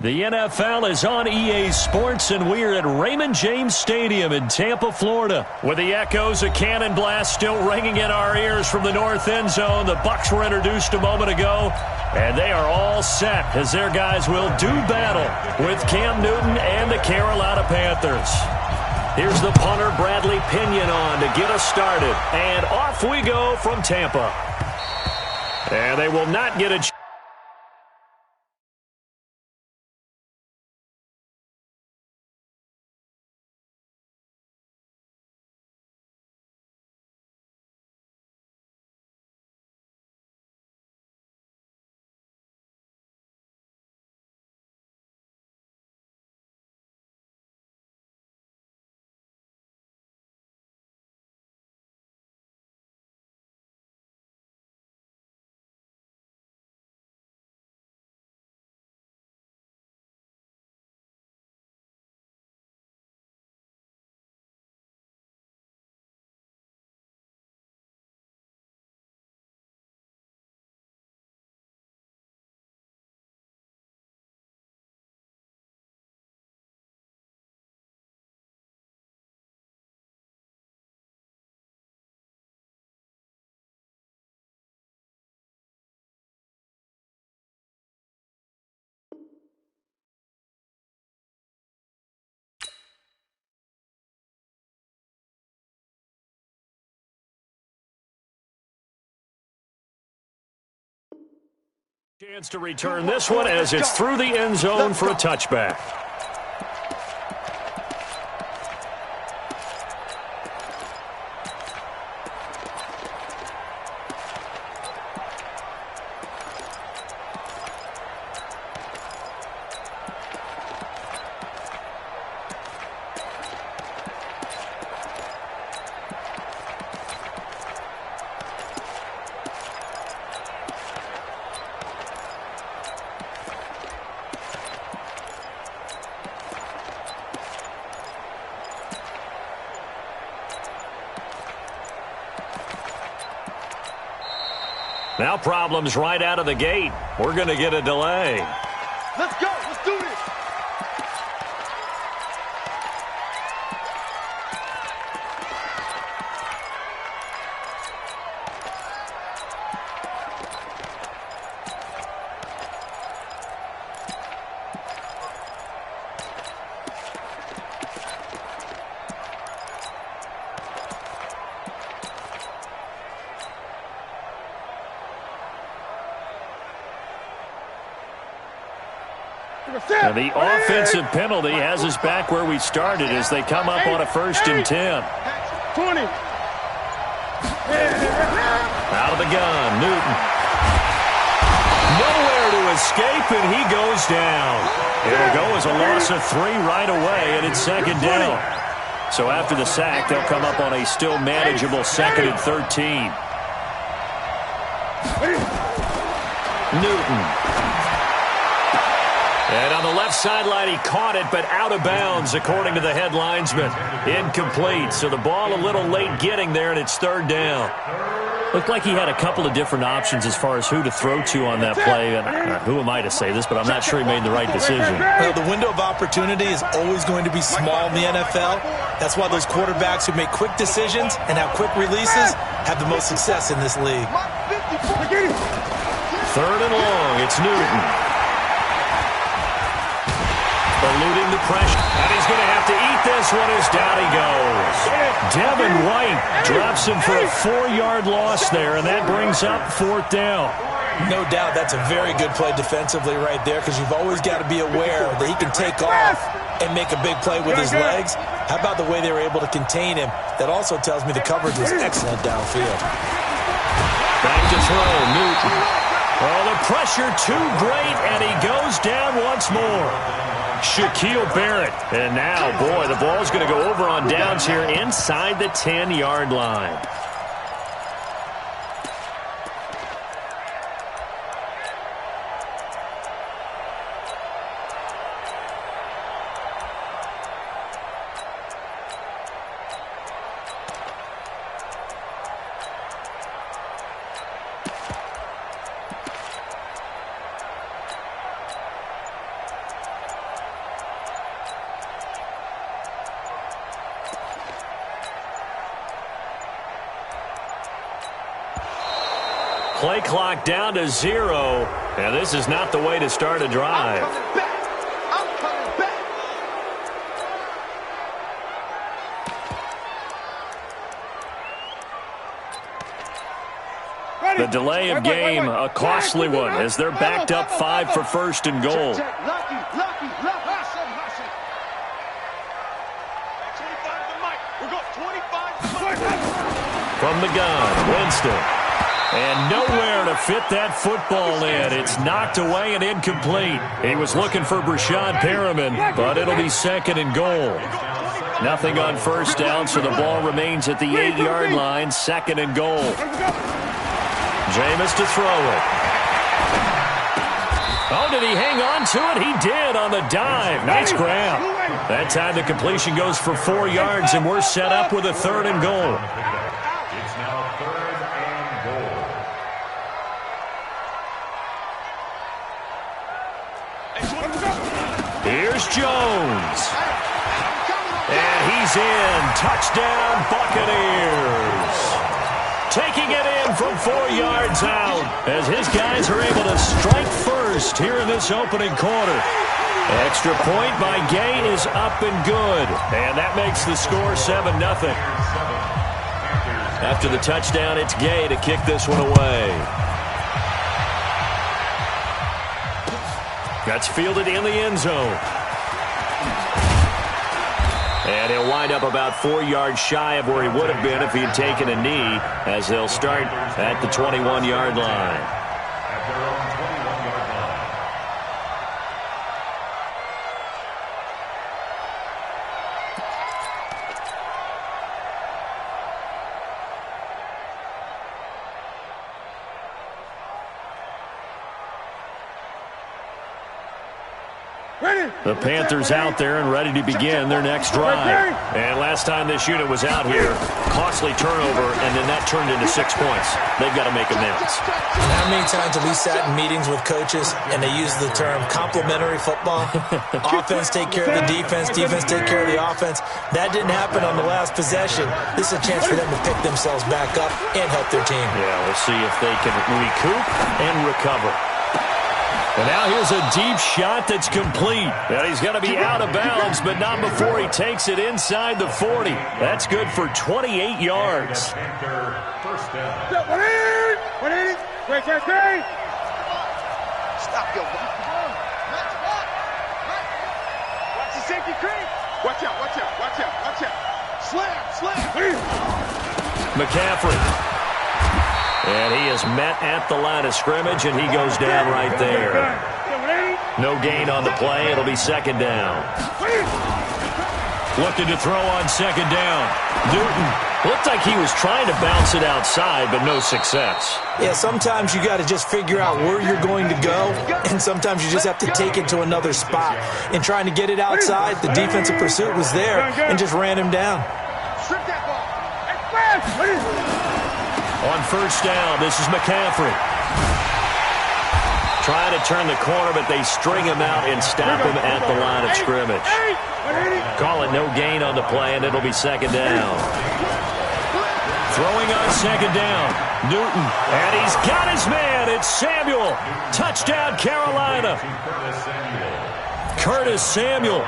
The NFL is on EA Sports, and we're at Raymond James Stadium in Tampa, Florida. With the echoes of cannon blast still ringing in our ears from the north end zone, the Bucs were introduced a moment ago, and they are all set as their guys will do battle with Cam Newton and the Carolina Panthers. Here's the punter, Bradley Pinion, on to get us started, and off we go from Tampa. And they will not get a chance. Chance to return this one as it's through the end zone for a touchback. Now problems right out of the gate. We're going to get a delay. Let's go. Let's do this. And the offensive penalty has us back where we started as they come up on a 1st and 10. 20. Out of the gun, Newton. Nowhere to escape, and he goes down. It'll go as a loss of 3 right away, and it's 2nd down. So after the sack, they'll come up on a still manageable 2nd and 13. Newton. And on the left sideline, he caught it, but out of bounds, according to the head linesman. Incomplete, so the ball a little late getting there, and it's 3rd down. Looked like he had a couple of different options as far as who to throw to on that play. And who am I to say this, but I'm not sure he made the right decision. Well, the window of opportunity is always going to be small in the NFL. That's why those quarterbacks who make quick decisions and have quick releases have the most success in this league. 3rd and long, it's Newton. Eluding the pressure, and he's going to have to eat this one as down he goes. Devin White drops him for a 4-yard loss there, and that brings up 4th down. No doubt that's a very good play defensively right there, because you've always got to be aware that he can take off and make a big play with his legs. How about the way they were able to contain him? That also tells me the coverage was excellent downfield. Back to throw, Newton. Oh, the pressure too great, and he goes down once more. Shaquille Barrett. And now, boy, the ball's going to go over on downs here inside the 10-yard line. play clock down to 0. And this is not the way to start a drive. I'm coming back. The delay of game, a costly one, as they're backed up 5 for first and goal. Lucky. From the gun, Winston. And nowhere to fit that football in. It's knocked away and incomplete. He was looking for Brashad Perriman, but it'll be second and goal. Nothing on first down, so the ball remains at the 8-yard line, second and goal. Jameis to throw it. Oh, did he hang on to it? He did on the dive. Nice grab. That time the completion goes for 4 yards, and we're set up with a third and goal. It's now third and goal. Here's Jones. And he's in. Touchdown, Buccaneers. Taking it in from 4 yards out as his guys are able to strike first here in this opening quarter. Extra point by Gay is up and good. And that makes the score 7-0. After the touchdown, it's Gay to kick this one away. That's fielded in the end zone. And he'll wind up about 4 yards shy of where he would have been if he had taken a knee, as they'll start at the 21-yard line. At their own 21-yard line. The Panthers out there and ready to begin their next drive. And last time this unit was out here, costly turnover, and then that turned into 6 points. They've got to make amends. How many times have we sat in meetings with coaches and they use the term complementary football? Offense take care of the defense, defense take care of the offense. That didn't happen on the last possession. This is a chance for them to pick themselves back up and help their team. Yeah, we'll see if they can recoup and recover. And now here's a deep shot that's complete. And he's going to be out of bounds, but not before he takes it inside the 40. That's good for 28 yards. First down. 180. Wait, stop your watch the safety creep. Watch out. Slam. McCaffrey. And he is met at the line of scrimmage, and he goes down right there. No gain on the play. It'll be second down. Looking to throw on second down. Newton looked like he was trying to bounce it outside, but no success. Yeah, sometimes you got to just figure out where you're going to go, and sometimes you just have to take it to another spot. And trying to get it outside, the defensive pursuit was there and just ran him down. Strip that ball. On first down, this is McCaffrey. Trying to turn the corner, but they string him out and stop him at the line of scrimmage. Call it no gain on the play, and it'll be second down. Throwing on second down, Newton. And he's got his man. It's Samuel. Touchdown, Carolina. Curtis Samuel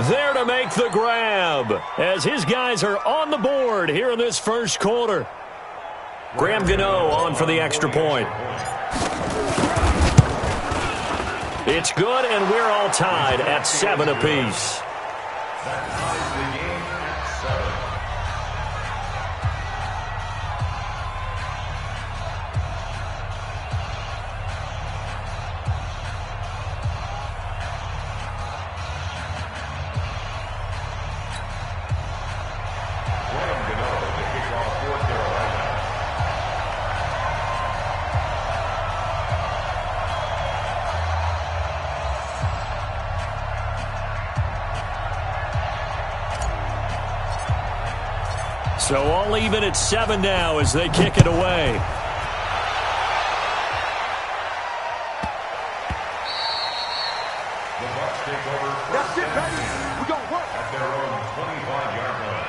there to make the grab as his guys are on the board here in this first quarter. Graham Gano on for the extra point. It's good, and we're all tied at 7 apiece. That ties the game at 7. Graham Gano to kick off for Carolina. So all even at 7 now as they kick it away. The Bucs take over That's first it, and baby. 10 We gonna work. at their own 25-yard line.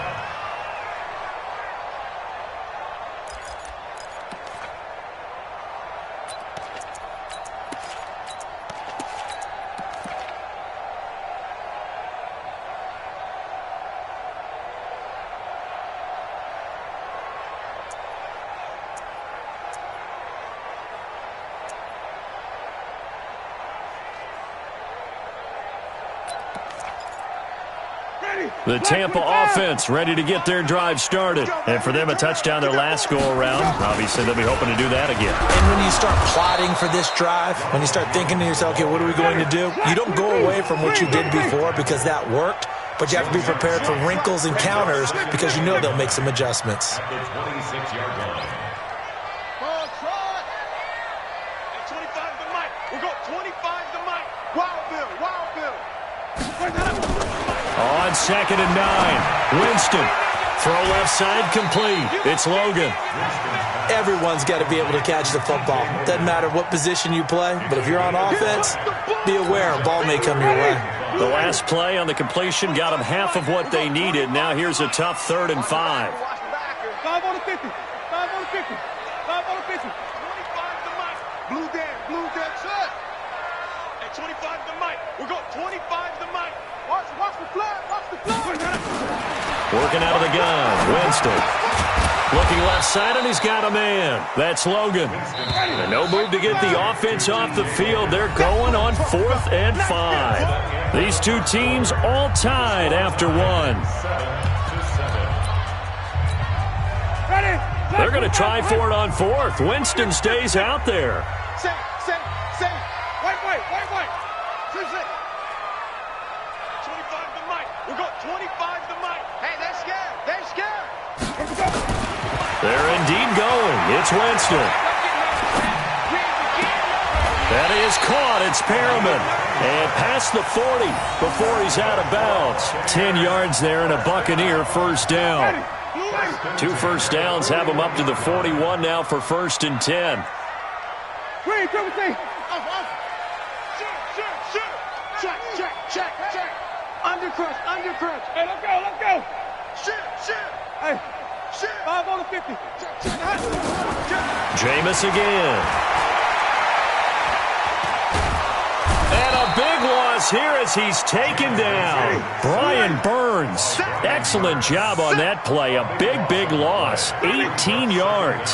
The Tampa offense ready to get their drive started. And for them, a touchdown their last go-around. Obviously, they'll be hoping to do that again. And when you start plotting for this drive, when you start thinking to yourself, okay, what are we going to do? You don't go away from what you did before because that worked, but you have to be prepared for wrinkles and counters because you know they'll make some adjustments. The 26-yard line. Ball shot. At 25 to Mike. We'll go 25 to Mike. Wild Bill. Wild Bill. On 2nd and 9, Winston. Throw left side complete. It's Logan. Everyone's got to be able to catch the football. Doesn't matter what position you play, but if you're on offense, be aware a ball may come your way. The last play on the completion got them half of what they needed. Now here's a tough 3rd and 5. 5 on the 50. 5 on the 50. 5 on the 50. 25 to Mike. Blue dead shut. At 25 to Mike. We'll go 25 to Mike. Watch the flag. Watch the flag. Working out of the gun. Winston. Looking left side, and he's got a man. That's Logan. And no move to get the offense off the field. They're going on 4th and 5. These two teams all tied after one. They're going to try for it on 4th. Winston stays out there. Say. White. Say. 25 to Mike. We'll go 25 to Mike. Hey, they're scared. They're indeed going. It's Winston. That is caught. It's Perriman. And past the 40 before he's out of bounds. 10 yards there and a Buccaneer first down. 2 first downs have them up to the 41 now for 1st and 10. Wait, come and say. Check. Undercrush. Hey, let's go. Shit. Hey, 5 on the 50. Jameis again. And a big loss here as he's taken down. Brian Burns. Excellent job on that play. A big loss. 18 yards.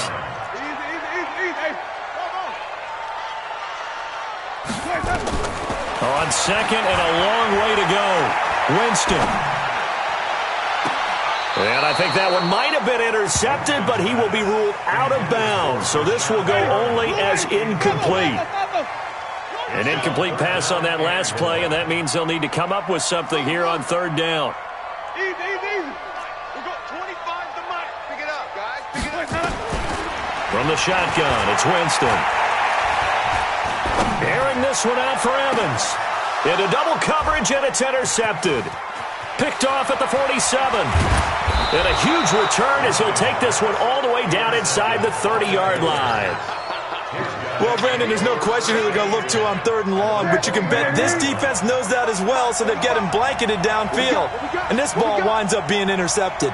Easy. Hey, On 2nd and a long way to go. Winston. And I think that one might have been intercepted, but he will be ruled out of bounds. So this will go only as incomplete. An incomplete pass on that last play, and that means they'll need to come up with something here on 3rd down. Easy. We'll go 25 to Mike. Pick it up, guys. Pick it up. From the shotgun, it's Winston. Airing this one out for Evans. Into double coverage, and it's intercepted. Picked off at the 47. And a huge return as he'll take this one all the way down inside the 30-yard line. Well, Brandon, there's no question who they're going to look to on 3rd and long, but you can bet this defense knows that as well, so they've got him blanketed downfield. And this ball winds up being intercepted.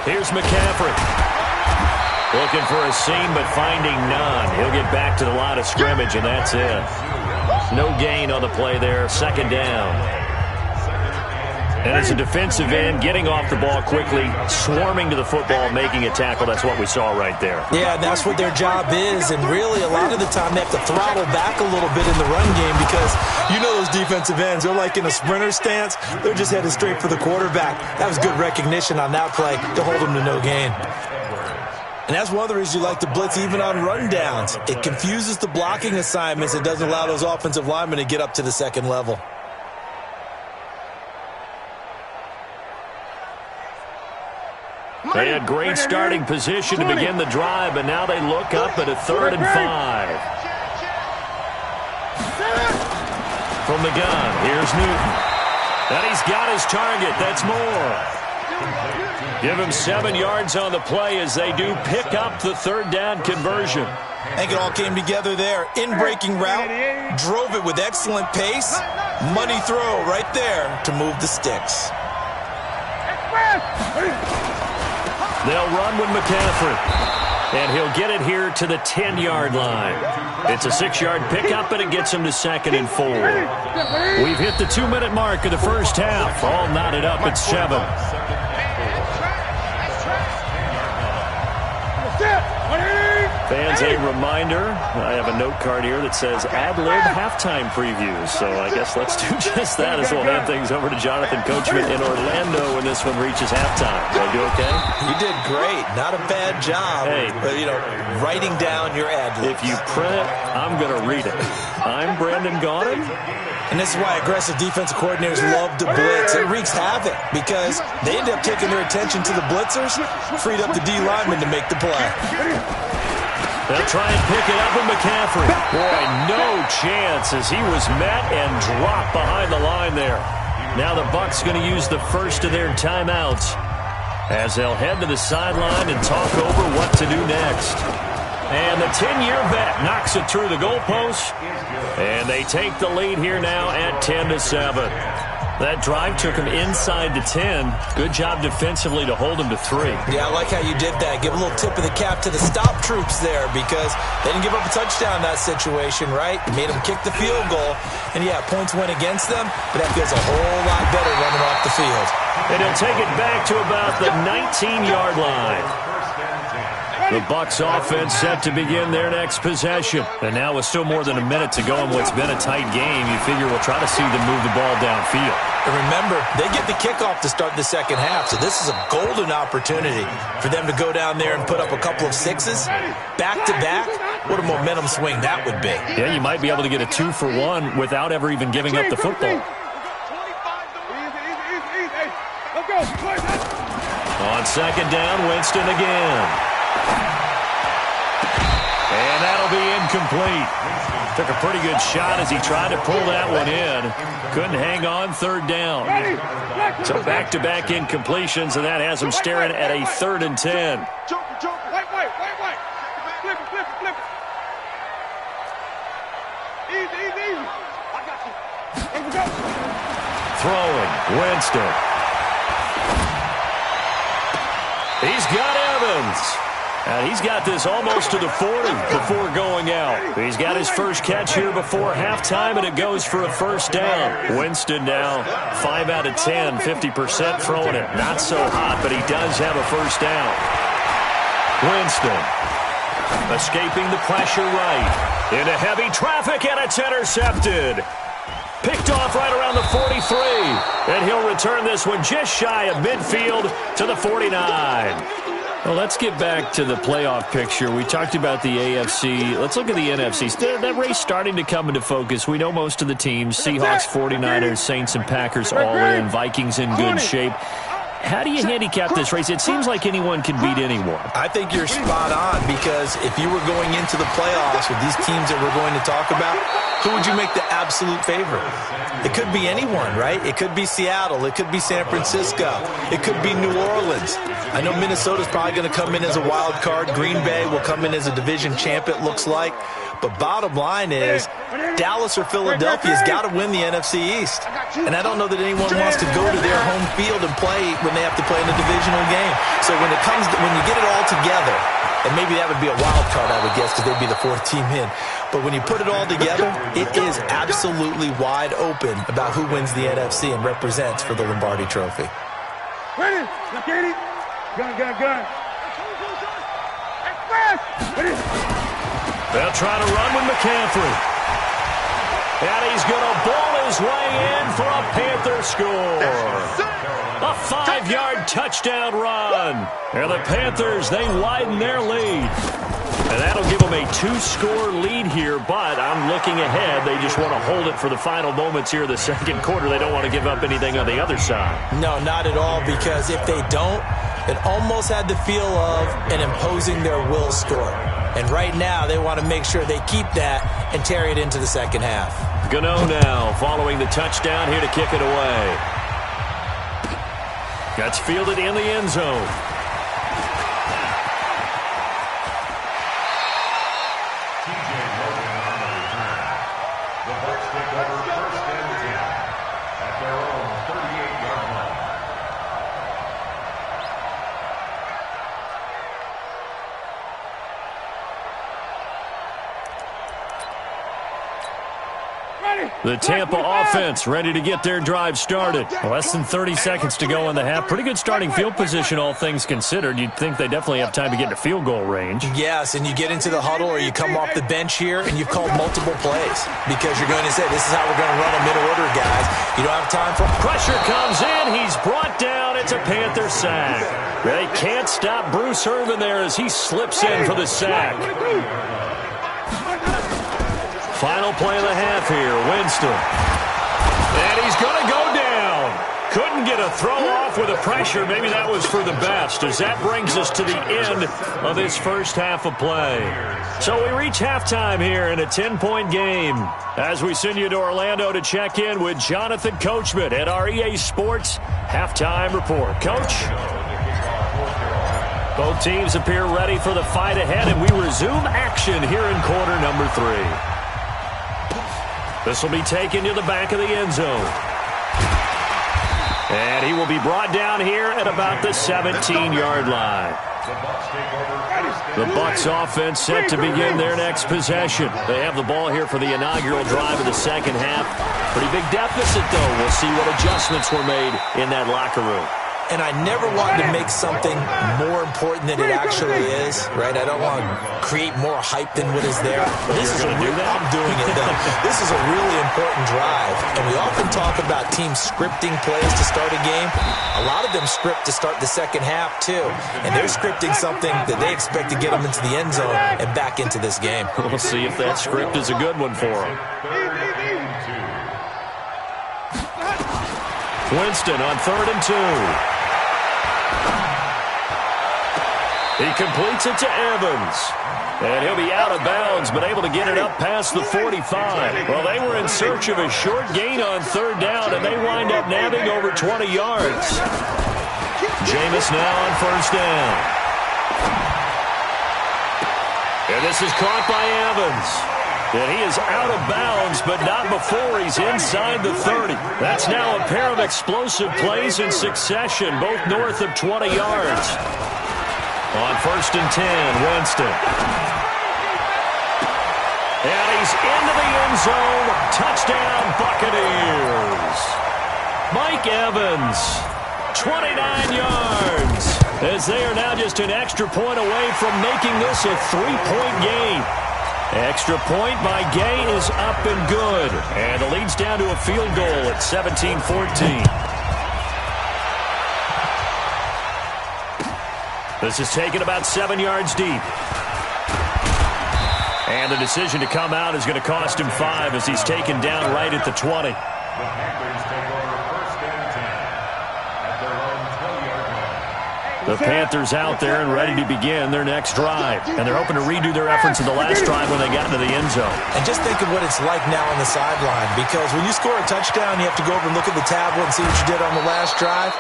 Here's McCaffrey. Looking for a seam, but finding none. He'll get back to the line of scrimmage, and that's it. No gain on the play there. 2nd down. And as a defensive end, getting off the ball quickly, swarming to the football, making a tackle. That's what we saw right there. Yeah, that's what their job is. And really, a lot of the time, they have to throttle back a little bit in the run game because you know those defensive ends, they're like in a sprinter stance. They're just headed straight for the quarterback. That was good recognition on that play to hold them to no gain. And that's one of the reasons you like to blitz even on rundowns. It confuses the blocking assignments. It doesn't allow those offensive linemen to get up to the 2nd level. They had great starting position to begin the drive, but now they look up at a 3rd and 5. From the gun, here's Newton. And he's got his target. That's Moore. Give him 7 yards on the play as they do pick up the 3rd down conversion. I think it all came together there. In-breaking route, drove it with excellent pace. Money throw right there to move the sticks. They'll run with McCaffrey. And he'll get it here to the 10-yard line. It's a 6-yard pickup, and it gets him to 2nd and 4. We've hit the 2-minute mark of the first half. All knotted up at 7. Fans, a reminder, I have a note card here that says ad-lib halftime previews. So I guess let's do just that as we'll hand things over to Jonathan Coachman in Orlando when this one reaches halftime. Did I do okay? You did great. Not a bad job. Hey, writing down your ad-libs. If you print it, I'm going to read it. I'm Brandon Gaudin. And this is why aggressive defensive coordinators love to blitz. It wreaks havoc because they end up taking their attention to the blitzers, freed up the D lineman to make the play. They'll try and pick it up with McCaffrey. Boy, no chance as he was met and dropped behind the line there. Now the Bucs going to use the first of their timeouts as they'll head to the sideline and talk over what to do next. And the 10-year vet knocks it through the goalpost. And they take the lead here now at 10-7. That drive took him inside the 10. Good job defensively to hold him to 3. Yeah, I like how you did that. Give a little tip of the cap to the stop troops there because they didn't give up a touchdown in that situation, right? It made them kick the field goal. And, yeah, points went against them, but that feels a whole lot better running off the field. And he'll take it back to about the 19-yard line. The Bucs offense set to begin their next possession. And now with still more than a minute to go in what's been a tight game, you figure we'll try to see them move the ball downfield. And remember, they get the kickoff to start the second half, so this is a golden opportunity for them to go down there and put up a couple of sixes back-to-back. What a momentum swing that would be. Yeah, you might be able to get a 2-for-1 without ever even giving up the football. On second down, Winston again. And that'll be incomplete. Took a pretty good shot as he tried to pull that one in. Couldn't hang on third down. So back-to-back incompletions, and that has him staring at a 3rd and 10. Wait. Flip it. Easy. I got you. Here we go. Throwing, Winston. He's got Evans. And he's got this almost to the 40 before going out. He's got his first catch here before halftime, and it goes for a first down. Winston now 5 out of 10, 50% throwing it. Not so hot, but he does have a first down. Winston escaping the pressure right. Into heavy traffic, and it's intercepted. Picked off right around the 43. And he'll return this one just shy of midfield to the 49. Well, let's get back to the playoff picture. We talked about the AFC. Let's look at the NFC. That race starting to come into focus. We know most of the teams. Seahawks, 49ers, Saints, and Packers all in. Vikings in good shape. How do you handicap this race? It seems like anyone can beat anyone. I think you're spot on because if you were going into the playoffs with these teams that we're going to talk about, who would you make the absolute favorite? It could be anyone, right? It could be Seattle. It could be San Francisco. It could be New Orleans. I know Minnesota's probably going to come in as a wild card. Green Bay will come in as a division champ, it looks like. But bottom line is, Dallas or Philadelphia's got to win the NFC East. And I don't know that anyone wants to go to their home field and play when they have to play in a divisional game. So when you get it all together, and maybe that would be a wild card, I would guess, because they'd be the 4th team in. But when you put it all together, it is absolutely wide open about who wins the NFC and represents for the Lombardi Trophy. Ready? Look at it. Gun. Ready? They'll try to run with McCaffrey. And he's going to ball his way in for a Panther score. A 5-yard touchdown run. And the Panthers, they widen their lead. And that'll give them a 2-score lead here, but I'm looking ahead. They just want to hold it for the final moments here of the second quarter. They don't want to give up anything on the other side. No, not at all, because if they don't, it almost had the feel of an imposing their will score. And right now, they want to make sure they keep that and carry it into the second half. Gano now following the touchdown here to kick it away. That's fielded in the end zone. The Bucs take over 1st and 10 at their own 38-yard line. Ready? The Tampa offense ready to get their drive started. Less than 30 seconds to go in the half. Pretty good starting field position, all things considered. You'd think they definitely have time to get to field goal range. Yes, and you get into the huddle or you come off the bench here and you've called multiple plays because you're going to say, this is how we're going to run them in order, guys. You don't have time for... Pressure comes in. He's brought down. It's a Panther sack. They can't stop Bruce Irvin there as he slips in for the sack. Final play of the half here, Winston. And he's going to go down. Couldn't get a throw off with the pressure. Maybe that was for the best, as that brings us to the end of this first half of play. So we reach halftime here in a 10-point game as we send you to Orlando to check in with Jonathan Coachman at our EA Sports Halftime Report. Coach? Both teams appear ready for the fight ahead, and we resume action here in quarter number 3. This will be taken to the back of the end zone. And he will be brought down here at about the 17-yard line. The Bucs offense set to begin their next possession. They have the ball here for the inaugural drive of the second half. Pretty big deficit, though. We'll see what adjustments were made in that locker room. And I never wanted to make something more important than it actually is, right? I don't want to create more hype than what is there. This is I'm doing it, though. This is a really important drive, and we often talk about teams scripting plays to start a game. A lot of them script to start the second half, too, and they're scripting something that they expect to get them into the end zone and back into this game. We'll see if that script is a good one for them. Winston on 3rd and 2. He completes it to Evans. And he'll be out of bounds, but able to get it up past the 45. Well, they were in search of a short gain on 3rd down, and they wind up nabbing over 20 yards. Jameis now on 1st down. And this is caught by Evans. And he is out of bounds, but not before he's inside the 30. That's now a pair of explosive plays in succession, both north of 20 yards. On 1st and 10, Winston. And he's into the end zone. Touchdown, Buccaneers. Mike Evans, 29 yards, as they are now just an extra point away from making this a 3-point game. Extra point by Gay is up and good. And the lead's down to a field goal at 17-14. This is taken about 7 yards deep. And the decision to come out is going to cost him 5 as he's taken down right at the 20. The Panthers out there and ready to begin their next drive. And they're hoping to redo their efforts in the last drive when they got into the end zone. And just think of what it's like now on the sideline, because when you score a touchdown, you have to go over and look at the tablet and see what you did on the last drive.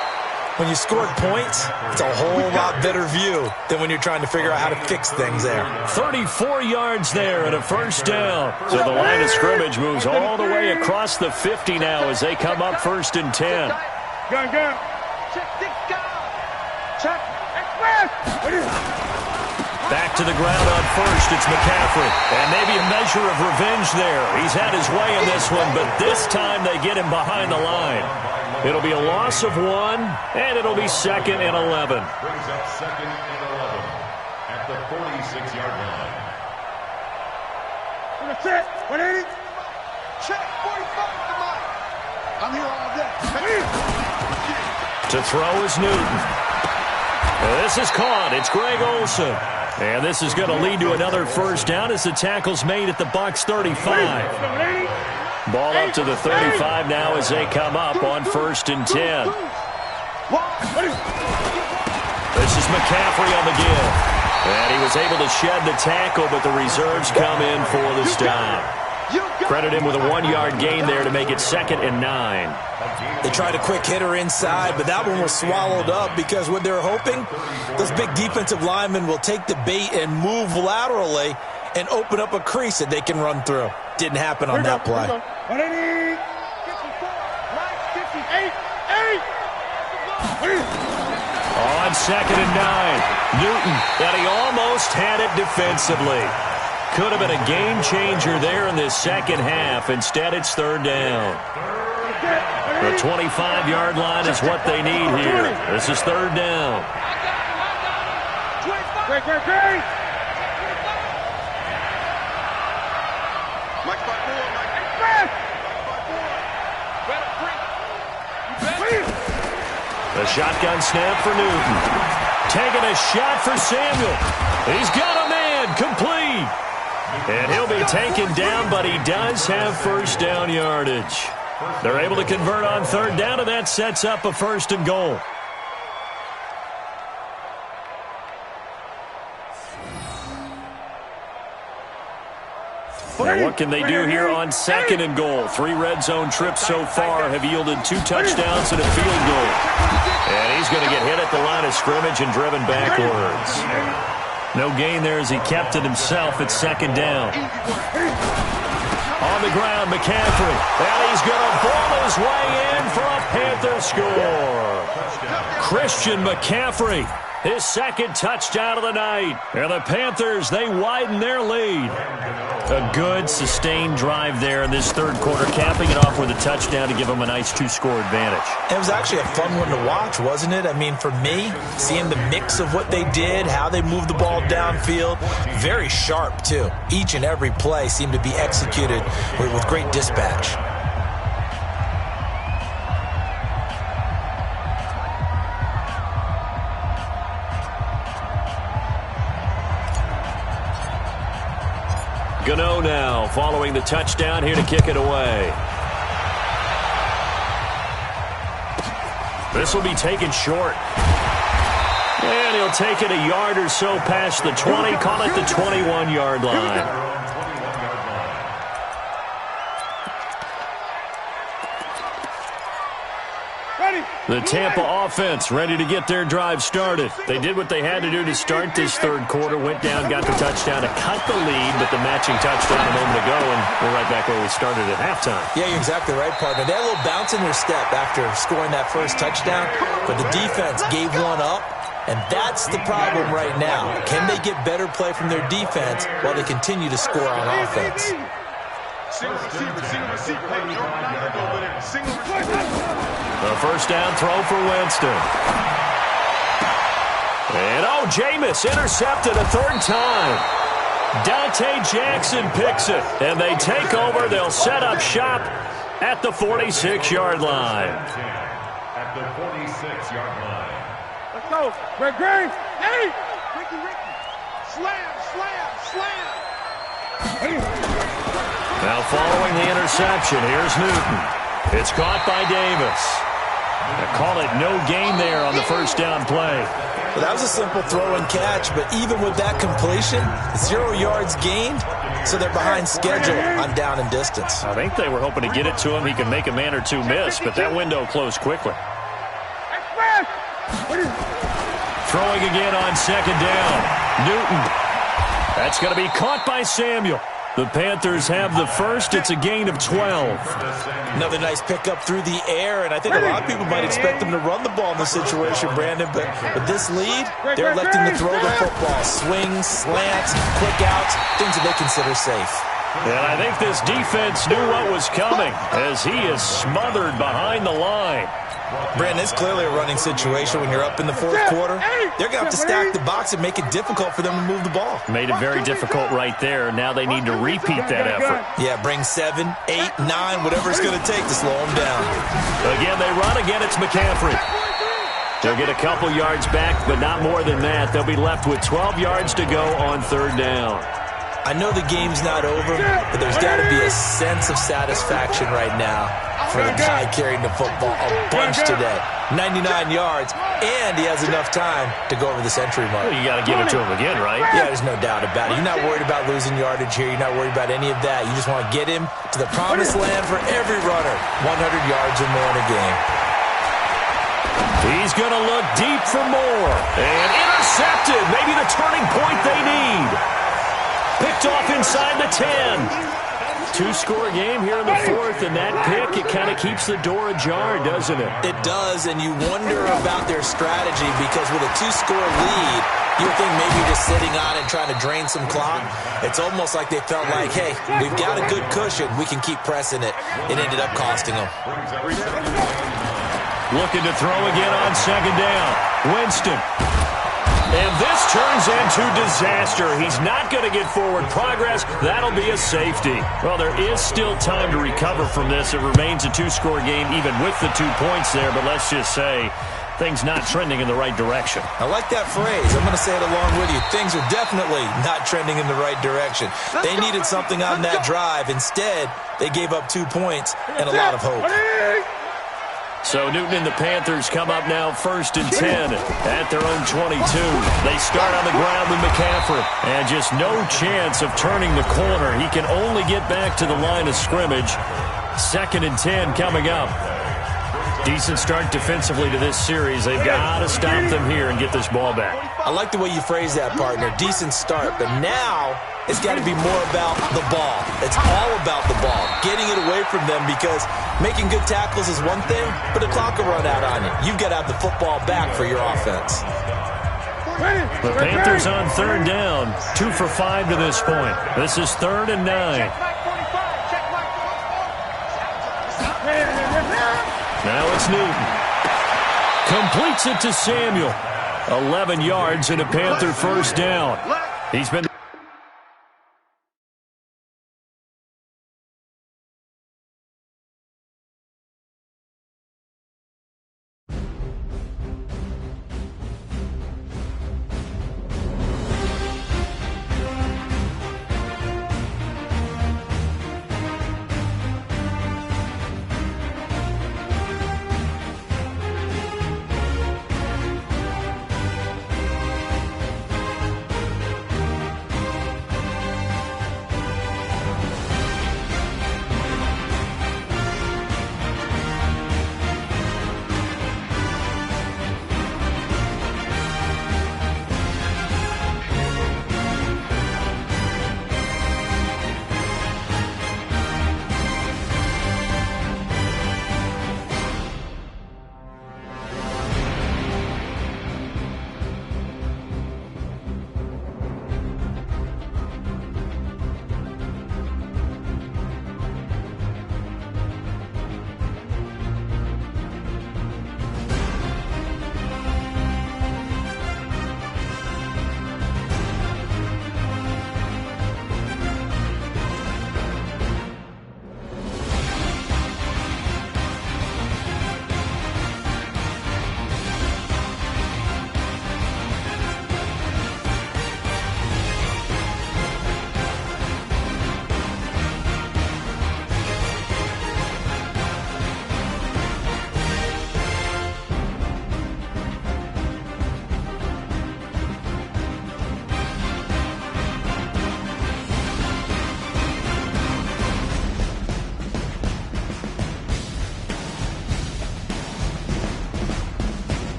When you scored points, it's a whole lot better view than when you're trying to figure out how to fix things there. 34 yards there and a 1st down. So the line of scrimmage moves all the way across the 50 now as they come up 1st and 10. Back to the ground on 1st, it's McCaffrey. And maybe a measure of revenge there. He's had his way in this one, but this time they get him behind the line. It'll be a loss of 1, and it'll be 2nd and 11. Brings up 2nd and 11 at the 46-yard line. Check, 180. Check, 45 to mine. I'm here all day. To throw is Newton. This is caught. It's Greg Olsen. And this is going to lead to another 1st down as the tackle's made at the Bucs 35. Ball up to the 35 now as they come up on 1st and 10. This is McCaffrey on the give. And he was able to shed the tackle, but the reserves come in for the stop. Credit him with a 1-yard gain there to make it 2nd and 9. They tried a quick hitter inside, but that one was swallowed up because what they're hoping, those big defensive linemen will take the bait and move laterally and open up a crease that they can run through. Didn't happen on that play. 180. 58. On 2nd and 9, Newton, and he almost had it defensively. Could have been a game changer there in this second half. Instead, it's third down. The 25-yard line is what they need here. This is third down. Great. Mike 5-4, Mike. The shotgun snap for Newton. Taking a shot for Samuel. He's got a man, complete. And he'll be taken down, but he does have first down yardage. They're able to convert on third down, and that sets up a first and goal. And what can they do here on second and goal? 3 red zone trips so far have yielded 2 touchdowns and a field goal. And he's going to get hit at the line of scrimmage and driven backwards. No gain there as he kept it himself at second down. On the ground, McCaffrey. And he's going to ball his way in for a Panther score. Christian McCaffrey, his second touchdown of the night. And the Panthers, they widen their lead. A good, sustained drive there in this third quarter, capping it off with a touchdown to give them a nice 2-score advantage. It was actually a fun one to watch, wasn't it? I mean, for me, seeing the mix of what they did, how they moved the ball downfield, very sharp, too. Each and every play seemed to be executed with great dispatch. Gano now following the touchdown here to kick it away. This will be taken short. And he'll take it a yard or so past the 20, call it the 21-yard line. The Tampa offense ready to get their drive started. They did what they had to do to start this third quarter, went down, got the touchdown to cut the lead, but the matching touchdown a moment ago, and we're right back where we started at halftime. Yeah, you're exactly right, partner. They had a little bounce in their step after scoring that first touchdown, but the defense gave one up, and that's the problem right now. Can they get better play from their defense while they continue to score on offense? Single receiver. Hey, you're not going to go with it. Single receiver. The first down throw for Winston. And, Jameis intercepted a third time. Dante Jackson picks it, and they take over. They'll set up shop at the 46-yard line. At the 46-yard line. Let's go. Greg. Hey! Ricky. Slam. Now following the interception, here's Newton. It's caught by Davis. They call it no gain there on the first down play. Well, that was a simple throw and catch, but even with that completion, 0 yards gained, so they're behind schedule on down and distance. I think they were hoping to get it to him. He could make a man or two miss, but that window closed quickly. Throwing again on second down. Newton. That's going to be caught by Samuel. The Panthers have the first. It's a gain of 12. Another nice pickup through the air, and I think a lot of people might expect them to run the ball in this situation, Brandon, but with this lead, they're electing to throw the football. Swings, slants, quick outs, things that they consider safe. And I think this defense knew what was coming as he is smothered behind the line. Brandon, it's clearly a running situation when you're up in the fourth quarter. They're going to have to stack the box and make it difficult for them to move the ball. Made it very difficult right there. Now they need to repeat that effort. Yeah, bring 7, 8, 9, whatever it's going to take to slow them down. Again, they run. Again, it's McCaffrey. They'll get a couple yards back, but not more than that. They'll be left with 12 yards to go on third down. I know the game's not over, but there's got to be a sense of satisfaction right now for the guy carrying the football a bunch today. 99 yards, and he has enough time to go over the century mark. Well, you got to give it to him again, right? Yeah, there's no doubt about it. You're not worried about losing yardage here. You're not worried about any of that. You just want to get him to the promised land for every runner. 100 yards or more in a game. He's going to look deep for more. And intercepted. Maybe the turning point they need. Picked off inside the 10. Two-score game here in the fourth, and that pick, it kind of keeps the door ajar, doesn't it? It does, and you wonder about their strategy because with a two-score lead, you would think maybe just sitting on it and trying to drain some clock. It's almost like they felt like, hey, we've got a good cushion. We can keep pressing it. It ended up costing them. Looking to throw again on second down. Winston. And this turns into disaster. He's not going to get forward progress. That'll be a safety. Well, there is still time to recover from this. It remains a two-score game even with the 2 points there, but let's just say things not trending in the right direction. I like that phrase. I'm going to say it along with you. Things are definitely not trending in the right direction. They needed something on that drive. Instead, they gave up 2 points and a lot of hope. So Newton and the Panthers come up now 1st and 10 at their own 22. They start on the ground with McCaffrey. And just no chance of turning the corner. He can only get back to the line of scrimmage. 2nd and 10 coming up. Decent start defensively to this series. They've got to stop them here and get this ball back. I like the way you phrase that, partner. Decent start. But now it's got to be more about the ball. It's all about the ball. Getting it away from them because making good tackles is one thing, but the clock will run out on you. You've got to have the football back for your offense. The Panthers on 3rd down. 2 for 5 to this point. This is 3rd and 9. Now it's Newton. Completes it to Samuel. 11 yards and a Panther first down. He's been...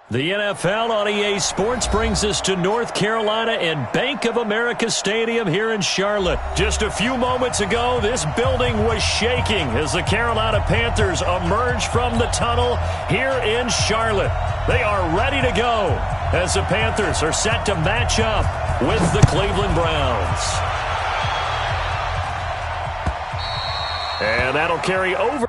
The NFL on EA Sports brings us to North Carolina and Bank of America Stadium here in Charlotte. Just a few moments ago, this building was shaking as the Carolina Panthers emerged from the tunnel here in Charlotte. They are ready to go as the Panthers are set to match up with the Cleveland Browns. And that'll carry over.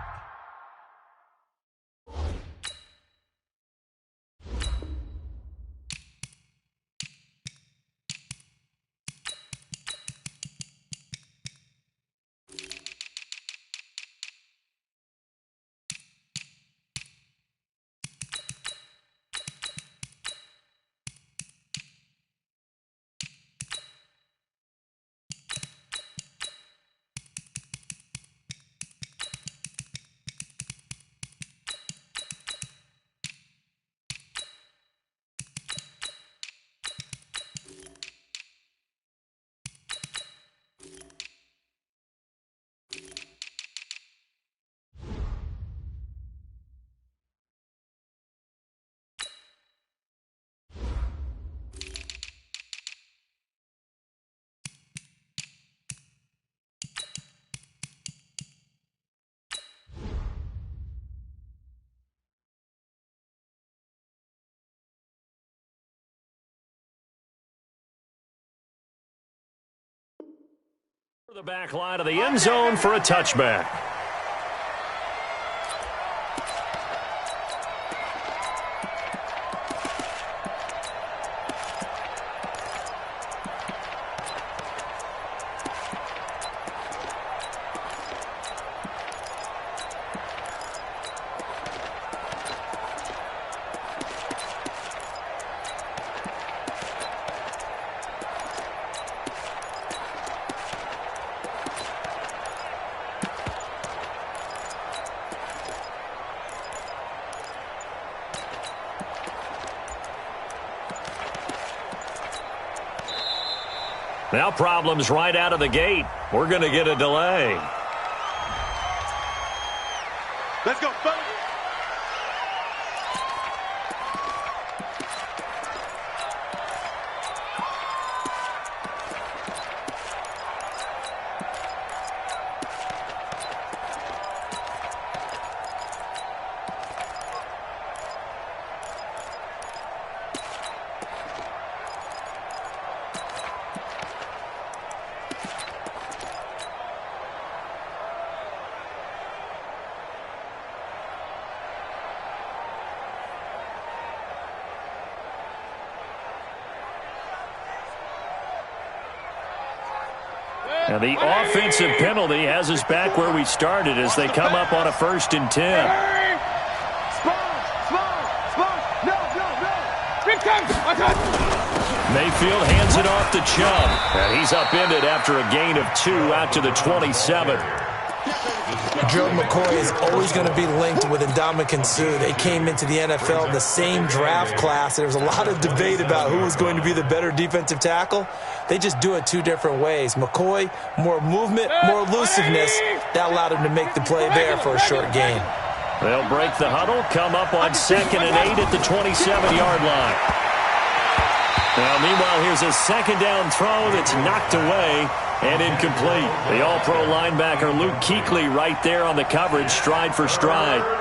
The back line of the end zone for a touchback. Now problems right out of the gate. We're going to get a delay. Let's go, fellas. And the offensive penalty has us back where we started as they come up on a 1st and 10. Mayfield hands it off to Chubb. And he's upended after a gain of 2 out to the 27. Joe McCoy is always going to be linked with Ndamukong Suh. They came into the NFL in the same draft class. There was a lot of debate about who was going to be the better defensive tackle. They just do it 2 different ways. McCoy, more movement, more elusiveness. That allowed him to make the play there for a short gain. They'll break the huddle, come up on 2nd and 8 at the 27-yard line. Now, meanwhile, here's a 2nd down throw that's knocked away and incomplete. The all-pro linebacker Luke Kuechly right there on the coverage, stride for stride. And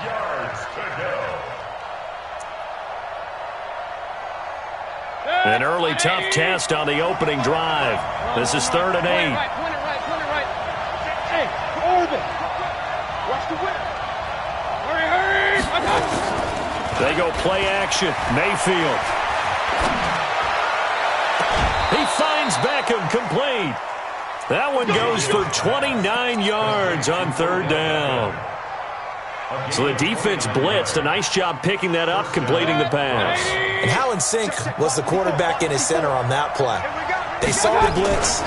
8 yards to go. An early tough test on the opening drive. This is 3rd and 8. Point it right. Hey, over. Watch the whip. Hurry. They go play action. Mayfield. He finds Beckham, complete. That one goes for 29 yards on 3rd down. So the defense blitzed. A nice job picking that up, completing the pass. And how in sync was the quarterback in his center on that play? They saw the blitz,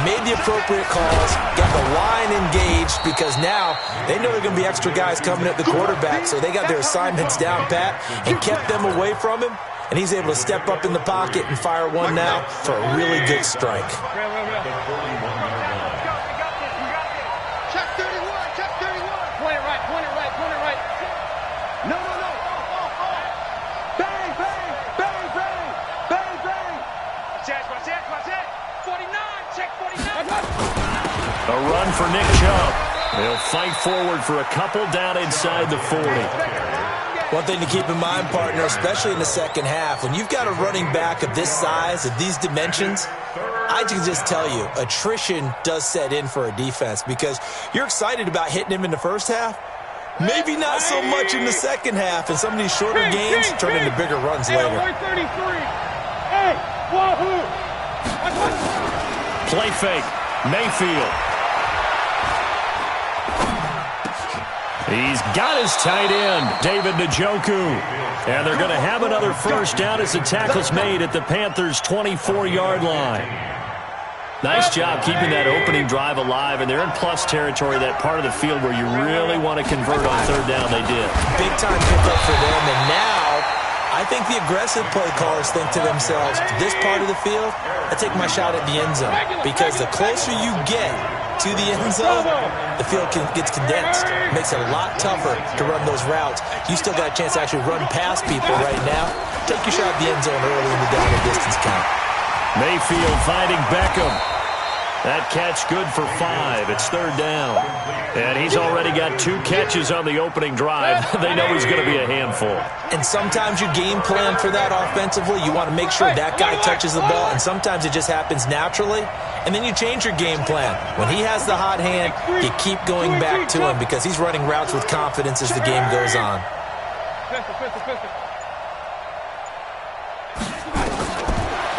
made the appropriate calls, got the line engaged because now they know there are going to be extra guys coming at the quarterback, so they got their assignments down pat and kept them away from him, and he's able to step up in the pocket and fire one now for a really good strike. Check 31. Point it right. No. A run for Nick Chubb. They'll fight forward for a couple down inside the 40. One thing to keep in mind, partner, especially in the second half, when you've got a running back of this size, of these dimensions, I can just tell you, attrition does set in for a defense because you're excited about hitting him in the first half. Maybe not so much in the second half, and some of these shorter gains turn into bigger runs later. 133. Hey, wahoo! Play fake. Mayfield. He's got his tight end, David Njoku. And they're going to have another first down as the tackle's made at the Panthers' 24-yard line. Nice job keeping that opening drive alive, and they're in plus territory, that part of the field where you really want to convert on third down. They did. Big-time pickup for them, and now I think the aggressive play callers think to themselves, this part of the field, I take my shot at the end zone, because the closer you get to the end zone, the field gets condensed. It makes it a lot tougher to run those routes. You still got a chance to actually run past people right now. Take your shot at the end zone early in the down and distance count. Mayfield finding Beckham. That catch good for 5. It's third down. And he's already got 2 catches on the opening drive. They know he's going to be a handful. And sometimes you game plan for that offensively. You want to make sure that guy touches the ball, and sometimes it just happens naturally. And then you change your game plan. When he has the hot hand, you keep going back to him because he's running routes with confidence as the game goes on.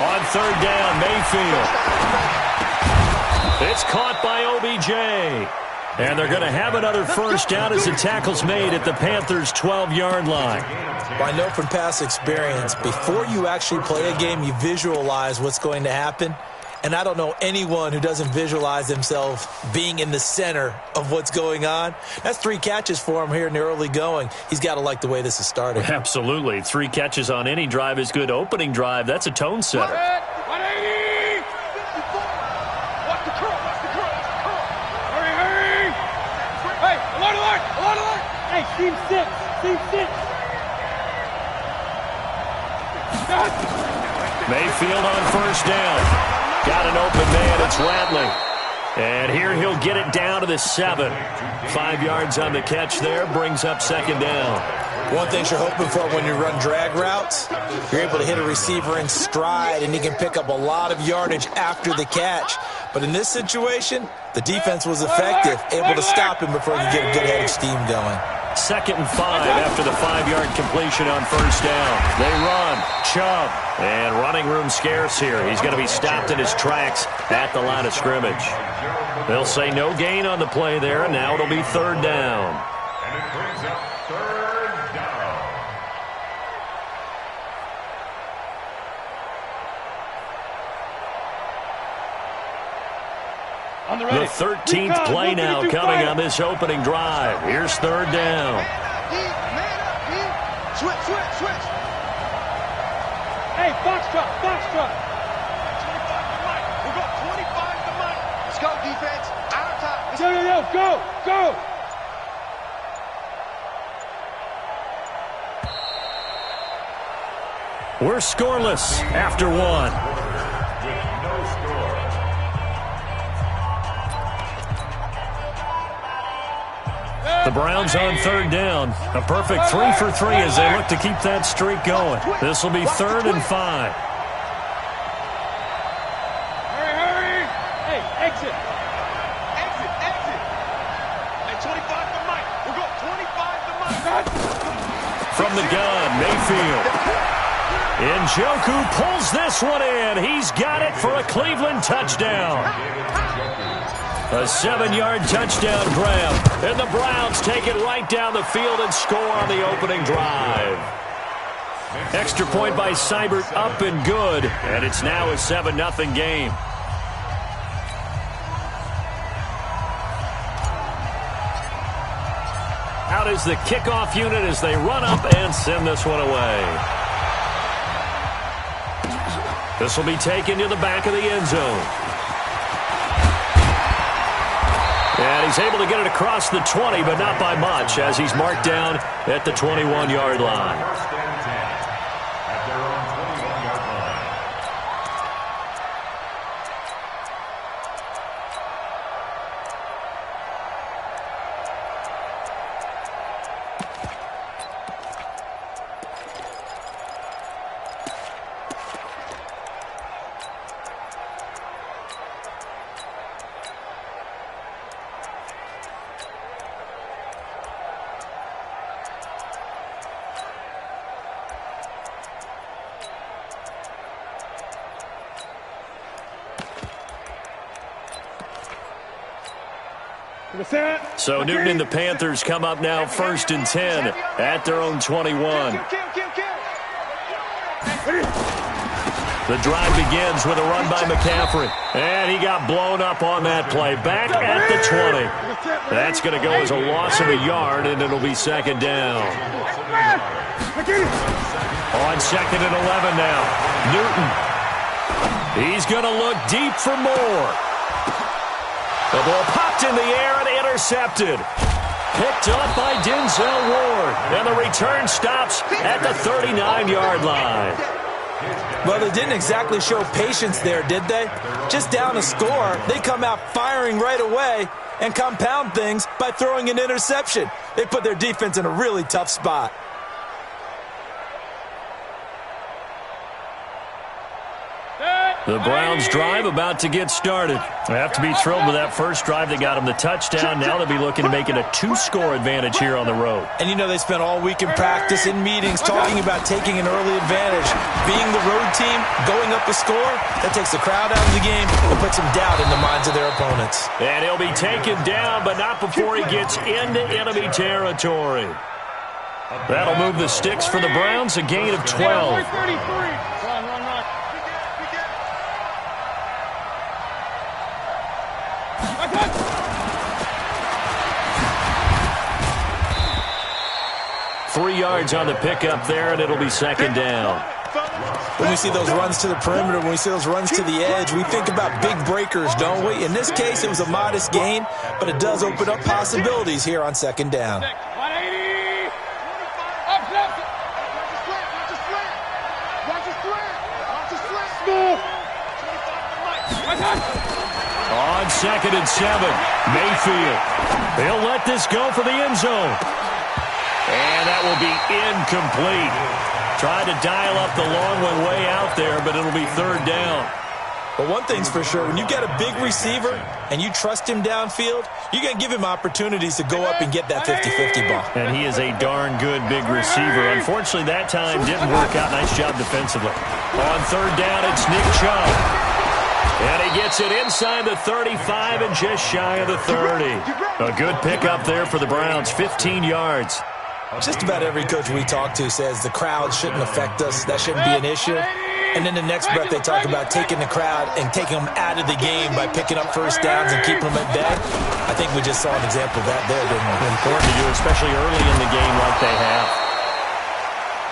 On third down, Mayfield. It's caught by OBJ. And they're going to have another first down as the tackle's made at the Panthers' 12-yard line. Well, I know from past experience, before you actually play a game, you visualize what's going to happen. And I don't know anyone who doesn't visualize themselves being in the center of what's going on. That's 3 catches for him here in the early going. He's got to like the way this is starting. Absolutely. 3 catches on any drive is good. Opening drive, that's a tone setter. 180. Watch the curl. Hurry. Hey, alert. Hey, team 6. Mayfield on first down. Got an open man. It's Rattling. And here he'll get it down to the 7. 5 yards on the catch there. Brings up second down. One thing you're hoping for when you run drag routes, you're able to hit a receiver in stride, and he can pick up a lot of yardage after the catch. But in this situation, the defense was effective, able to stop him before he could get a good head of steam going. 2nd and 5 after the 5-yard completion on first down. They run. Chubb. And running room scarce here. He's going to be stopped in his tracks at the line of scrimmage. They'll say no gain on the play there, and now it'll be third down. And it brings up third down. The 13th play now coming on this opening drive. Here's third down. Man up. Switch. Hey, box truck. 25 to Mike. We'll go 25 to Mike. Let's go, defense. Out top. Go. We're scoreless after 1. The Browns on third down. A perfect 3 for 3 as they look to keep that streak going. This will be 3rd and 5. Hurry. Hey, exit. Hey, 25 to Mike. We'll go 25 to Mike. From the gun, Mayfield. Njoku pulls this one in. He's got it for a Cleveland touchdown. A 7-yard touchdown grab. And the Browns take it right down the field and score on the opening drive. Extra point by Seibert up and good. And it's now a 7-0 game. Out is the kickoff unit as they run up and send this one away. This will be taken to the back of the end zone. And he's able to get it across the 20, but not by much, as he's marked down at the 21-yard line. First and 10 at their own 21-yard line. So Newton and the Panthers come up now 1st and 10 at their own 21. The drive begins with a run by McCaffrey. And he got blown up on that play. Back at the 20. That's going to go as a loss of a yard, and it'll be 2nd down. On 2nd and 11 now. Newton. He's going to look deep for more. The ball popped in the air and intercepted. Picked up by Denzel Ward. And the return stops at the 39-yard line. Well, they didn't exactly show patience there, did they? Just down a score, they come out firing right away and compound things by throwing an interception. They put their defense in a really tough spot. The Browns drive about to get started. They have to be thrilled with that first drive. They got them the touchdown. Now they'll be looking to make it a 2-score advantage here on the road. And you know they spent all week in practice, in meetings, talking about taking an early advantage. Being the road team, going up a score, that takes the crowd out of the game and puts some doubt in the minds of their opponents. And he'll be taken down, but not before he gets into enemy territory. That'll move the sticks for the Browns, a gain of 12. Three yards on the pickup there, and it'll be 2nd down. When we see those runs to the perimeter, when we see those runs to the edge, we think about big breakers, don't we? In this case, it was a modest gain, but it does open up possibilities here on 2nd down. On 2nd and 7, Mayfield. They'll let this go for the end zone. And that will be incomplete. Tried to dial up the long one way out there, but it'll be 3rd down. But one thing's for sure, when you got a big receiver and you trust him downfield, you're going to give him opportunities to go up and get that 50-50 ball. And he is a darn good big receiver. Unfortunately, that time didn't work out. Nice job defensively. On 3rd down, it's Nick Chubb. And he gets it inside the 35 and just shy of the 30. A good pickup there for the Browns, 15 yards. Just about every coach we talk to says the crowd shouldn't affect us. That shouldn't be an issue. And then the next breath they talk about taking the crowd and taking them out of the game by picking up first downs and keeping them at bay. I think we just saw an example of that there, didn't we? Important to do, especially early in the game like they have.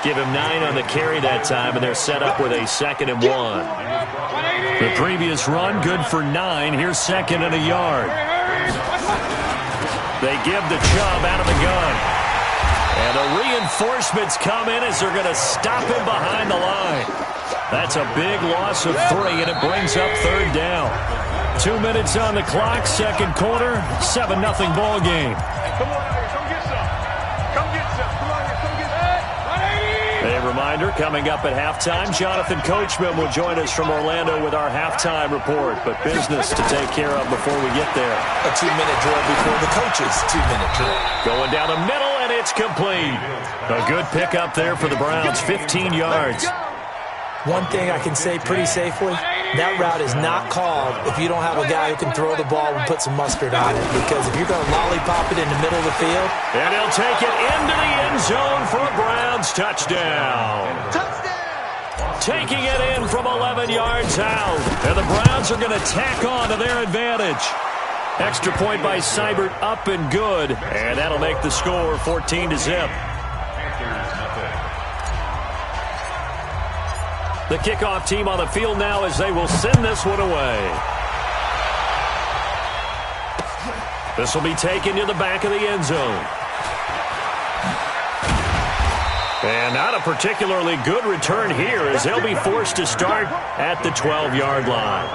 Give him 9 on the carry that time, and they're set up with a 2nd and 1. The previous run, good for 9. Here's 2nd and a yard. They give the Chubb out of the gun. And the reinforcements come in as they're going to stop him behind the line. That's a big loss of 3, and it brings up 3rd down. 2 minutes on the clock, 2nd quarter, 7-0 ball game. Come on out here, come get some. Come get some. Come on here, come get some. A reminder, coming up at halftime, Jonathan Coachman will join us from Orlando with our halftime report. But business to take care of before we get there. A 2-minute drill before the coaches' 2-minute drill. Going down the middle, and it's complete. A good pickup there for the Browns, 15 yards. One thing I can say pretty safely, that route is not called if you don't have a guy who can throw the ball and put some mustard on it. Because if you're going to lollipop it in the middle of the field. And he'll take it into the end zone for a Browns touchdown. Taking it in from 11 yards out. And the Browns are going to tack on to their advantage. Extra point by Seibert, up and good. And that'll make the score 14-0. The kickoff team on the field now as they will send this one away. This will be taken to the back of the end zone. And not a particularly good return here as they'll be forced to start at the 12-yard line.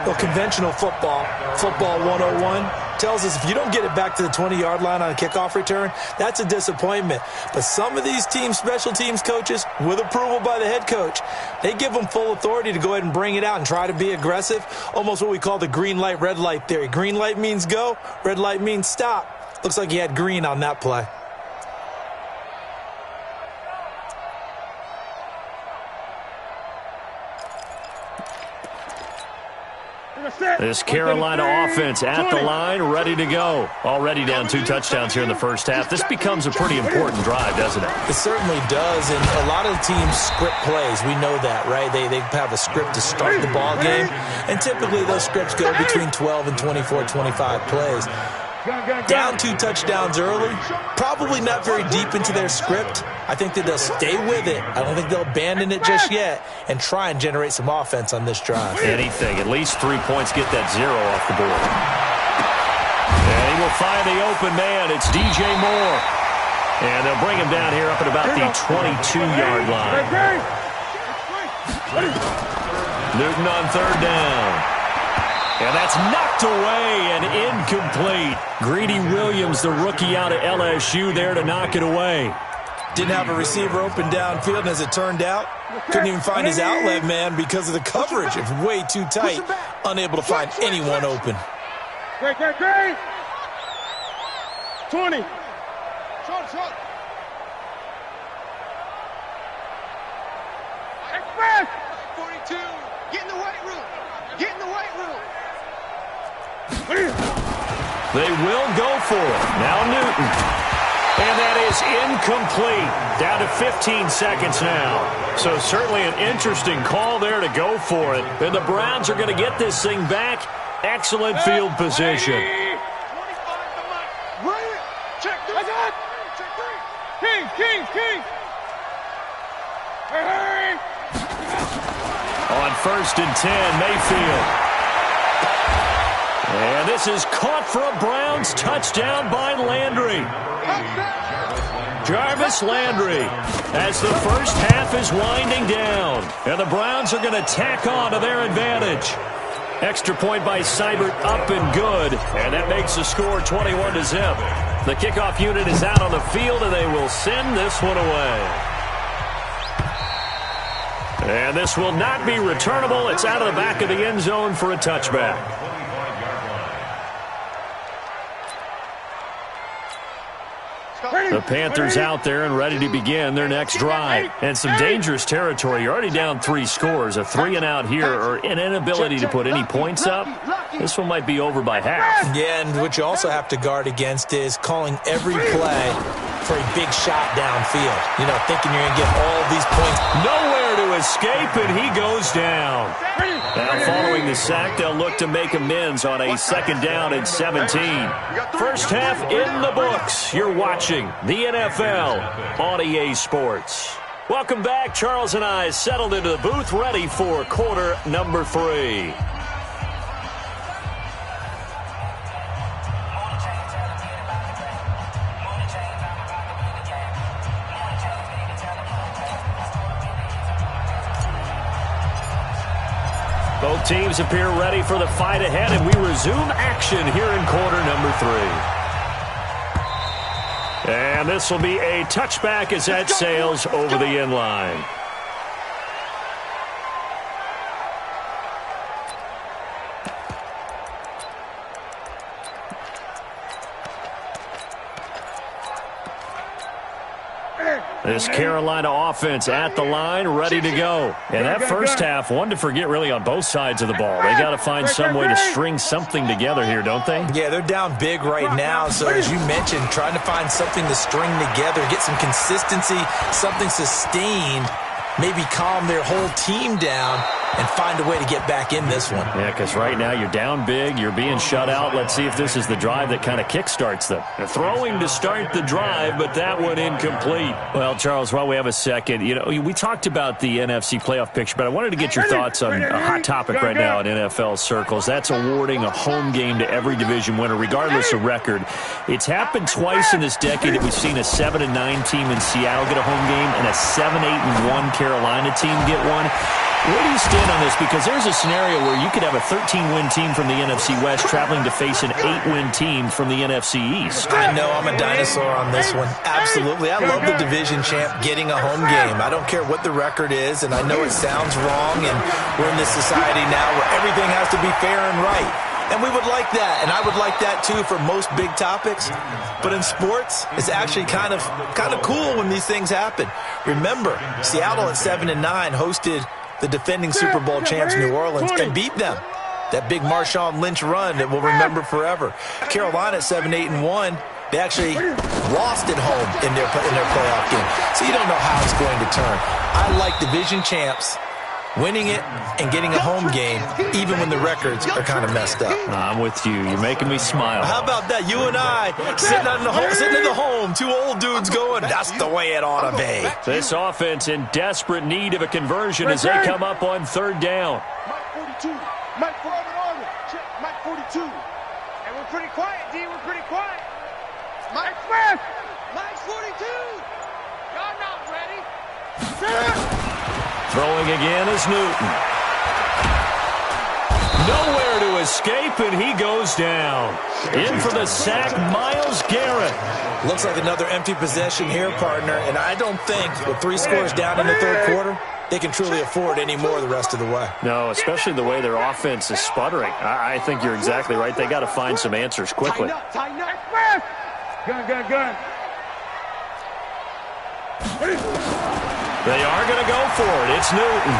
Well, conventional football 101, tells us if you don't get it back to the 20-yard line on a kickoff return, that's a disappointment. But some of these team special teams coaches, with approval by the head coach, they give them full authority to go ahead and bring it out and try to be aggressive, almost what we call the green light, red light theory. Green light means go, red light means stop. Looks like he had green on that play. This Carolina offense at the line, ready to go. Already down 2 touchdowns here in the first half. This becomes a pretty important drive, doesn't it? It certainly does, and a lot of the teams script plays. We know that, right? They have a script to start the ball game, and typically those scripts go between 12 and 24, 25 plays. Down 2 touchdowns early, probably not very deep into their script. I think that they'll stay with it. I don't think they'll abandon it just yet and try and generate some offense on this drive. Anything, at least 3 points, get that 0 off the board. And he will find the open man. It's DJ Moore. And they'll bring him down here up at about the 22-yard line. Newton on 3rd down. And that's knocked away and incomplete. Greedy Williams, the rookie out of LSU, there to knock it away. Didn't have a receiver open downfield, and as it turned out, couldn't even find his outlet man because of the coverage. It's way too tight, unable to find anyone open. Great. 20. Short. Express. 42. Get in the weight room. They will go for it. Now Newton. And that is incomplete. Down to 15 seconds now. So certainly an interesting call there to go for it. And the Browns are going to get this thing back. Excellent field position. 25 to Mike. Check 3. King. Hey. On 1st and 10, Mayfield. And this is caught for a Browns touchdown by Landry. Jarvis Landry as the first half is winding down. And the Browns are going to tack on to their advantage. Extra point by Seibert up and good. And that makes the score 21-0. The kickoff unit is out on the field, and they will send this one away. And this will not be returnable. It's out of the back of the end zone for a touchback. The Panthers out there and ready to begin their next drive. And some dangerous territory. You're already down 3 scores. A 3-and-out here or an inability to put any points up. This one might be over by half. Yeah, and what you also have to guard against is calling every play for a big shot downfield. You know, thinking you're going to get all these points. Nowhere to escape, and he goes down. Now following the sack, they'll look to make amends on a 2nd down and 17. First half in the books. You're watching the NFL on EA Sports. Welcome back. Charles and I settled into the booth, ready for quarter number 3. Both teams appear ready for the fight ahead, and we resume action here in quarter number 3. And this will be a touchback as that sails over the end line. This Carolina offense at the line, ready to go. And that first half, one to forget really on both sides of the ball. They got to find some way to string something together here, don't they? Yeah, they're down big right now. So as you mentioned, trying to find something to string together, get some consistency, something sustained, maybe calm their whole team down and find a way to get back in this one. Yeah, because right now you're down big, you're being shut out. Let's see if this is the drive that kind of kickstarts them. They're throwing to start the drive, but that one incomplete. Well, Charles, while we have a second, you know, we talked about the NFC playoff picture, but I wanted to get your thoughts on a hot topic right now in NFL circles. That's awarding a home game to every division winner, regardless of record. It's happened twice in this decade that we've seen a 7-9 team in Seattle get a home game and a 7-8-1 Carolina team get one. Where do you stand on this? Because there's a scenario where you could have a 13-win team from the NFC West traveling to face an 8-win team from the NFC East. I know I'm a dinosaur on this one. Absolutely. I love the division champ getting a home game. I don't care what the record is, and I know it sounds wrong, and we're in this society now where everything has to be fair and right. And we would like that, and I would like that too for most big topics. But in sports, it's actually kind of cool when these things happen. Remember, Seattle at 7-9 hosted the defending Super Bowl champs New Orleans and beat them. That big Marshawn Lynch run that we'll remember forever. Carolina at 7-8-1. They actually lost at home in their playoff game. So you don't know how it's going to turn. I like division champs winning it and getting a home game, even when the records are kind of messed up. I'm with you. You're making me smile. How about that? You and I sitting in the home, two old dudes going, that's the way it ought to be. This offense in desperate need of a conversion as they come up on third down. Mike 42. Mike for Urban Army. Check. Mike 42. And we're pretty quiet, D. We're pretty quiet. Mike Smith. Mike 42. Y'all not ready. Throwing again is Newton. Nowhere to escape, and he goes down. In for the sack, Myles Garrett. Looks like another empty possession here, partner, and I don't think with 3 scores down in the third quarter, they can truly afford any more the rest of the way. No, especially the way their offense is sputtering. I think you're exactly right. They got to find some answers quickly. Tighten up. Gun. They are going to go for it. It's Newton.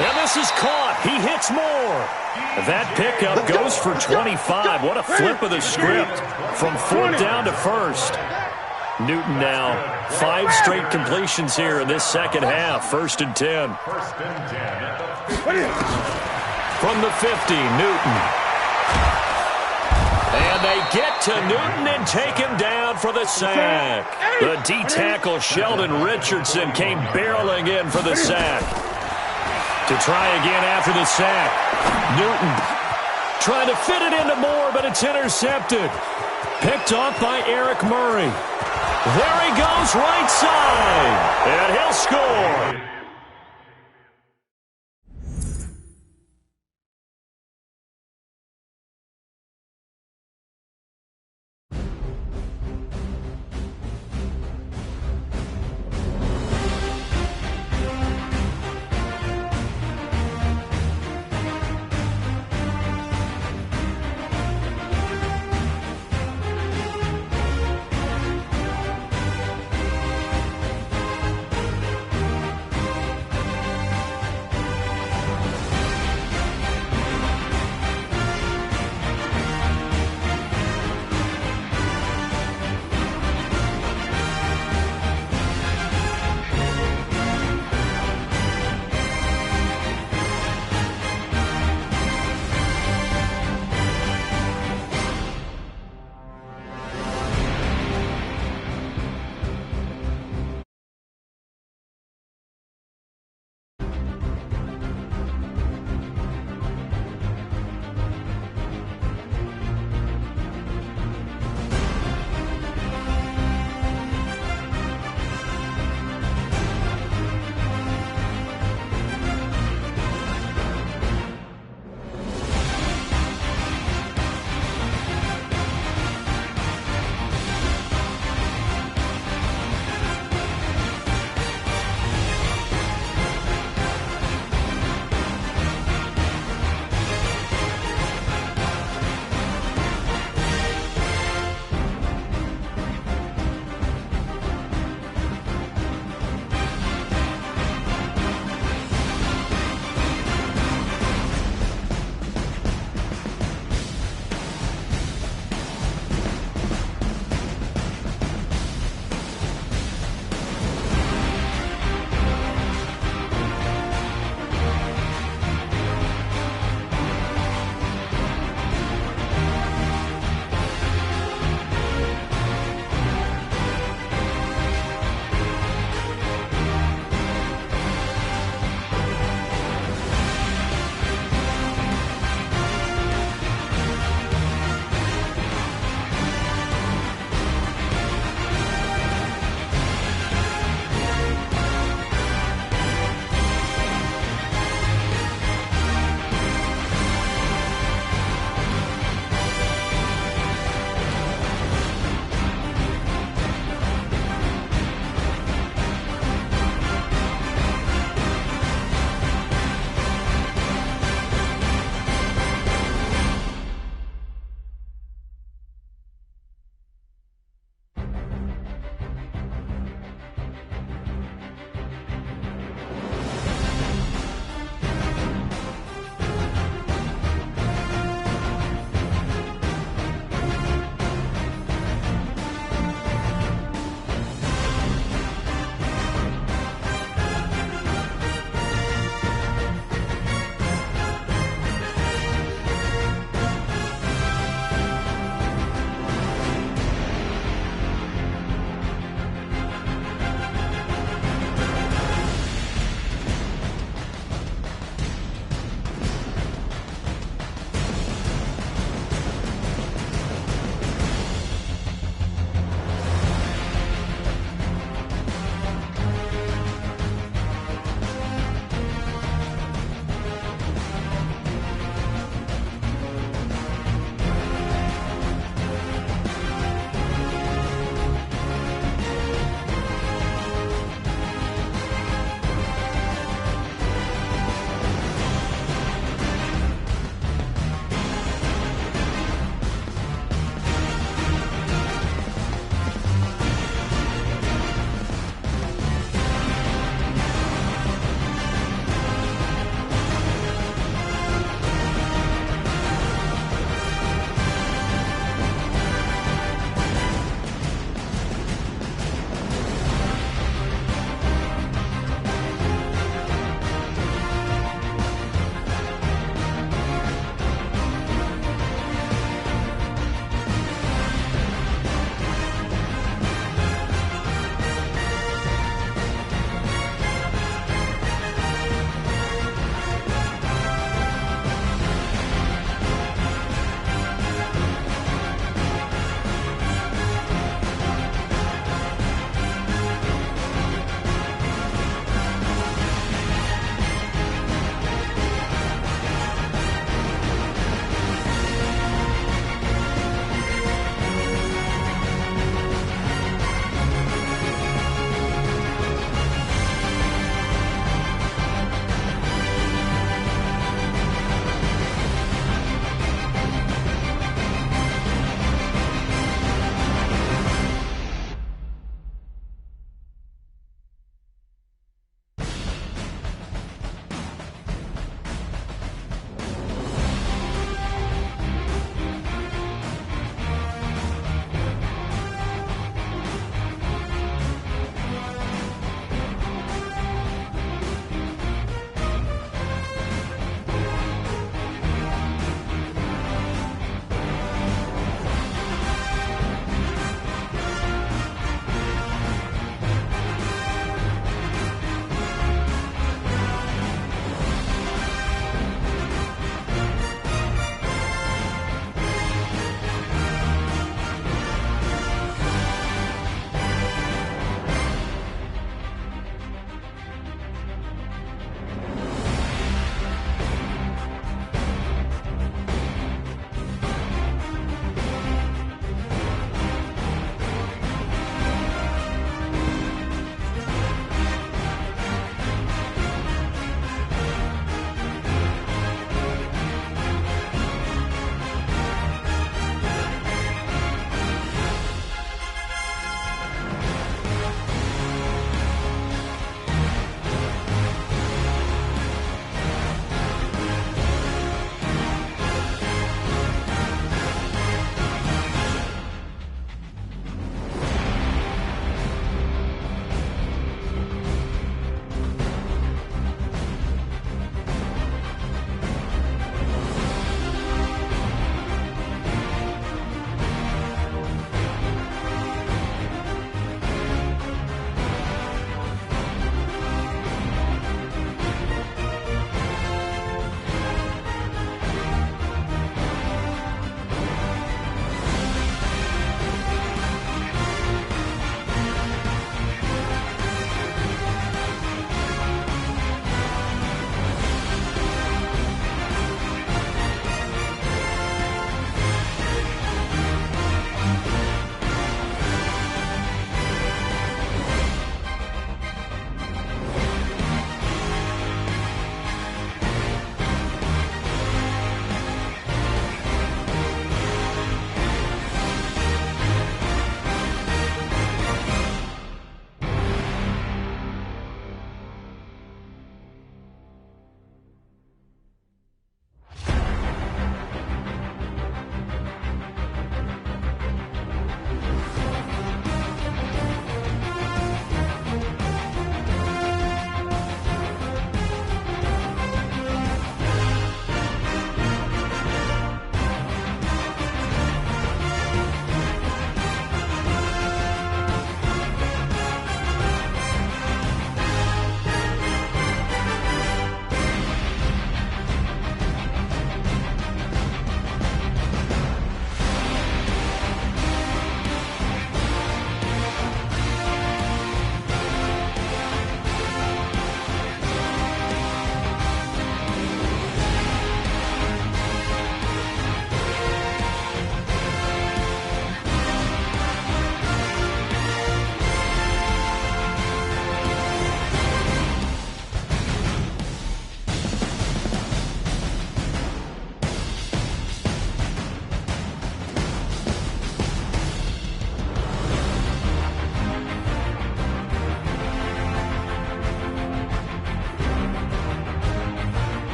And this is caught. He hits more. That pickup goes for 25. What a flip of the script from 4th down to 1st. Newton now 5 straight completions here in this second half. 1st and 10. From the 50, Newton. And they get to Newton and take him down for the sack. The D-tackle Sheldon Richardson came barreling in for the sack. To try again after the sack. Newton trying to fit it into Moore, but it's intercepted. Picked off by Eric Murray. There he goes, right side. And he'll score.